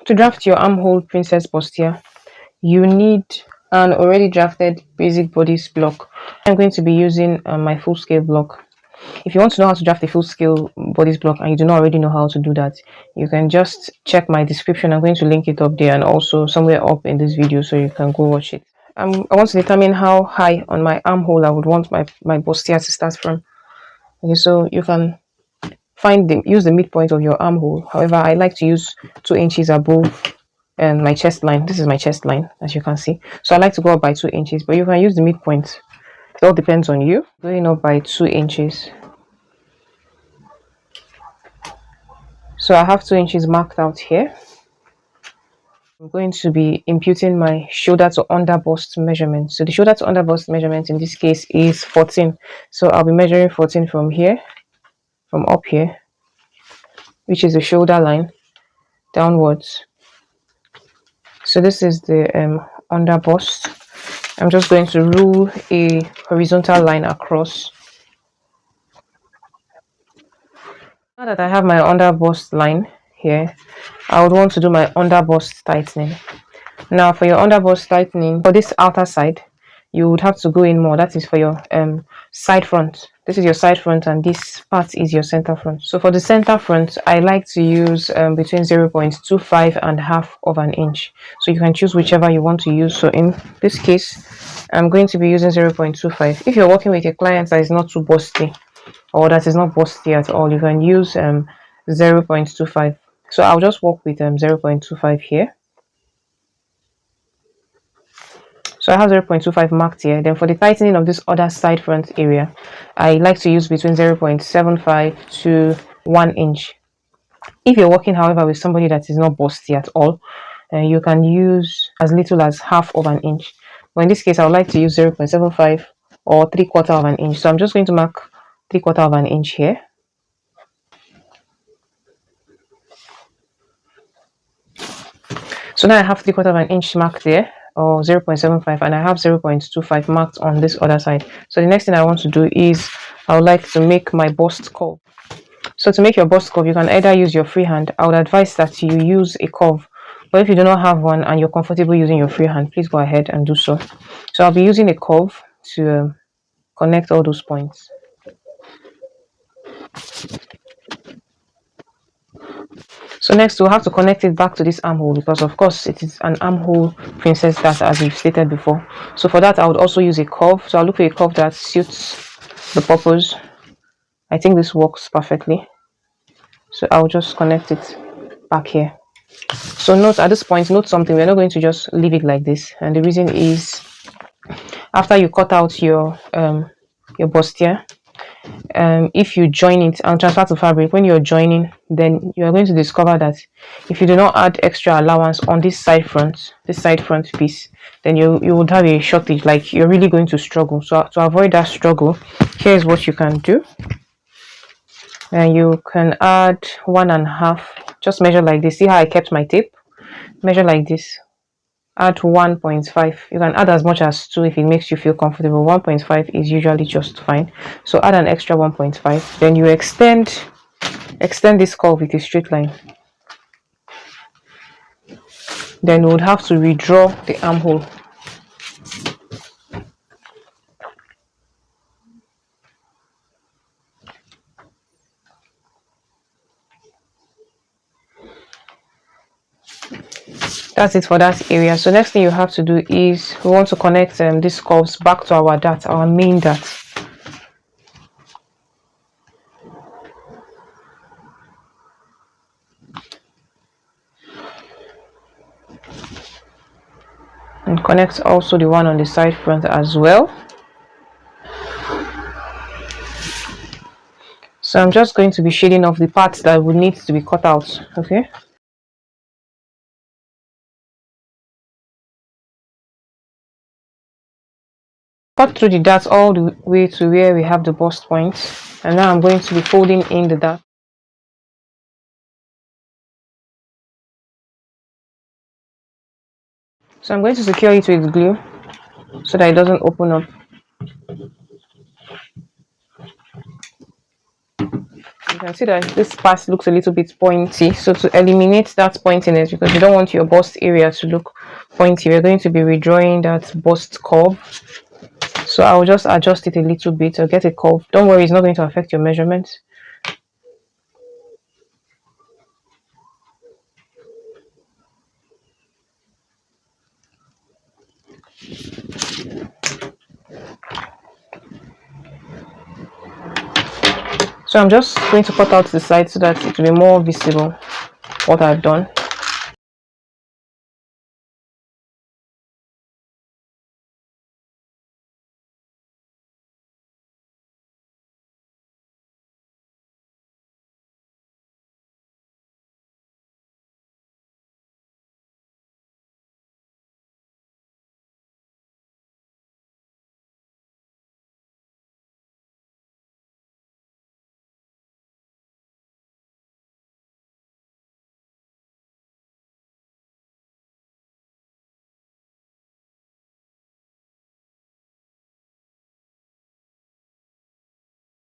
To draft your armhole princess bustier, you need an already drafted basic bodice block. I'm going to be using my full scale block. If you want to know how to draft a full scale bodice block and you do not already know how to do that, you can just check my description. I'm going to link it up there and also somewhere up in this video so you can go watch it. I want to determine how high on my armhole I would want my bustier to start from. Okay, so you can use the midpoint of your armhole. However, I like to use 2 inches above my chest line. This is my chest line, as you can see. So I like to go up by 2 inches, but you can use the midpoint. It all depends on you. Going up by 2 inches. So I have 2 inches marked out here. I'm going to be imputing my shoulder to under bust measurement. So the shoulder to under bust measurement in this case is 14. So I'll be measuring 14 from here, from up here, which is the shoulder line, downwards. So this is the under bust. I'm just going to rule a horizontal line across. Now that I have my under bust line here, I would want to do my under bust tightening. Now for your under bust tightening, for this outer side, you would have to go in more. That is for your side front. This is your side front and this part is your center front. So for the center front, I like to use between 0.25 and half of an inch. So you can choose whichever you want to use. So in this case, I'm going to be using 0.25. If you're working with a client that is not too busty or that is not busty at all, you can use 0.25. So I'll just work with 0.25 here. So I have 0.25 marked here. Then for the tightening of this other side front area, I like to use between 0.75 to 1 inch. If you're working, however, with somebody that is not busty at all, you can use as little as half of an inch. But in this case, I would like to use 0.75 or 3/4 of an inch. So I'm just going to mark 3/4 of an inch here. So now I have 3/4 of an inch marked there, or 0.75, and I have 0.25 marked on this other side. So the next thing I want to do is I would like to make my bust curve. So to make your bust curve, you can either use your free hand. I would advise that you use a curve, but if you do not have one and you're comfortable using your free hand, please go ahead and do so. So I'll be using a curve to connect all those points. So next we'll have to connect it back to this armhole, because of course it is an armhole princess dart as we've stated before. So for that I would also use a curve. So I'll look for a curve that suits the purpose. I think this works perfectly. So I'll just connect it back here. So note at this point, note something, we're not going to just leave it like this. And the reason is, after you cut out your bustier, if you join it and transfer to fabric, when you're joining, then you are going to discover that if you do not add extra allowance on this side front piece, then you would have a shortage, like you're really going to struggle. So to avoid that struggle, here's what you can do. And you can add 1.5, just measure like this. See how I kept my tape? Measure like this, add 1.5. You can add as much as 2 if it makes you feel comfortable. 1.5 is usually just fine. So add an extra 1.5. Then you extend this curve with a straight line. Then we would have to redraw the armhole. That's it for that area. So next thing you have to do is we want to connect these curves back to our dart, our main dart. And connect also the one on the side front as well. So I'm just going to be shading off the parts that would need to be cut out. Okay. Cut through the dart all the way to where we have the bust points, and now I'm going to be folding in the dart. So I'm going to secure it with glue so that it doesn't open up. you can see that this part looks a little bit pointy. So to eliminate that pointiness, because you don't want your bust area to look pointy, we're going to be redrawing that bust curve. So I'll just adjust it a little bit. I'll get a curve. Don't worry, it's not going to affect your measurements. So I'm just going to cut out the side so that it will be more visible what I've done.